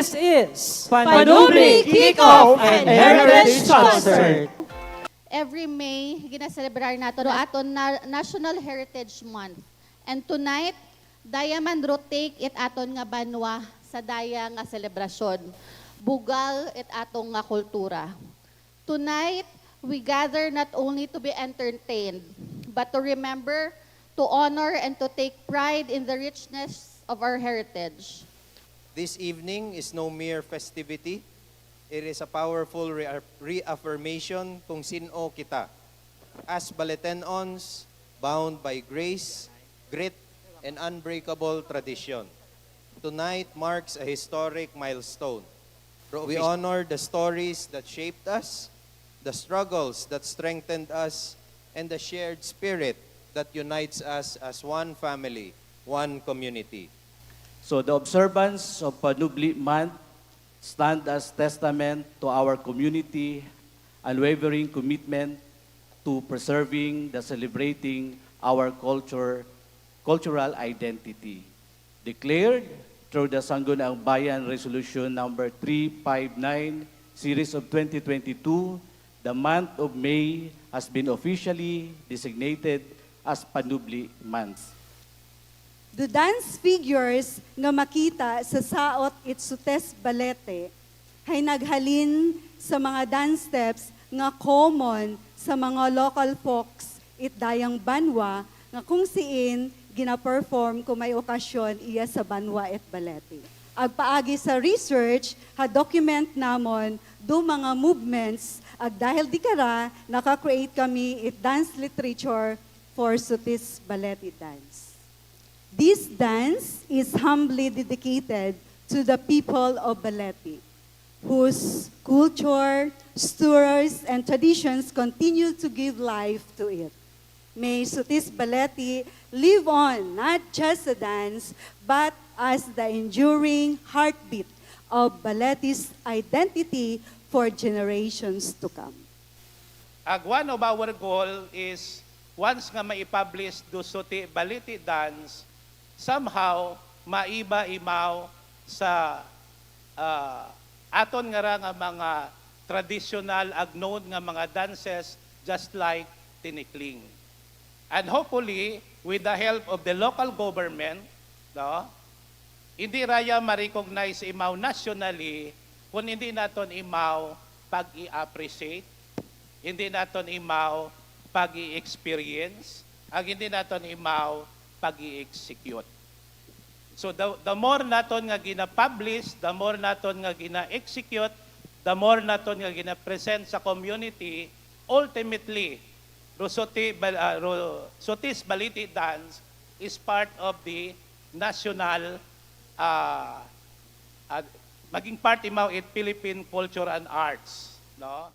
This is Panubli Kick-Off and Heritage Concert. Every May, ginaselebrar nato no aton National Heritage Month. And tonight, Diamond rotate it aton nga banwa sa daya nga selebrasyon. Bugal it atong nga kultura. Tonight, we gather not only to be entertained, but to remember, to honor, and to take pride in the richness of our heritage. This evening is no mere festivity. It is a powerful reaffirmation kung sino kita. As Baletenons, bound by grace, grit, and unbreakable tradition. Tonight marks a historic milestone. We honor the stories that shaped us, the struggles that strengthened us, and the shared spirit that unites us as one family, one community. So the observance of Panubli Month stand as testament to our community unwavering commitment to preserving the celebrating our cultural identity. Declared through the Sangguniang Bayan Resolution number 359 series of 2022, the month of May has been officially designated as Panubli Month. The dance figures nga makita sa Saot Itsutes Balete ay naghalin sa mga dance steps nga common sa mga local folks itdayang banwa nga kung siin gina-perform kung may okasyon iya sa banwa et balete. Agpaagi sa research, ha-document namon do mga movements ag dahil di kara naka-create kami it dance literature for Sutis Balete dance. This dance is humbly dedicated to the people of Balete, whose culture, stories, and traditions continue to give life to it. May Sutis Balete live on, not just a dance, but as the enduring heartbeat of Balete's identity for generations to come. One of our goal is, once nga maipublish do Suti Balete dance, somehow maiba-imaw sa aton nga ra nga mga traditional agnood nga mga dances just like tinikling. And hopefully, with the help of the local government, no, hindi raya ma-recognize imaw nationally kung hindi naton imaw pag-i-appreciate, hindi naton imaw pag-i-experience, ang hindi naton imaw pag-i-execute. So the more naton nga gina-publish, the more naton nga gina-execute, the more naton nga gina-present sa community, ultimately, Sutis Balete dance is part of the national, maging part imaw it Philippine culture and arts. No?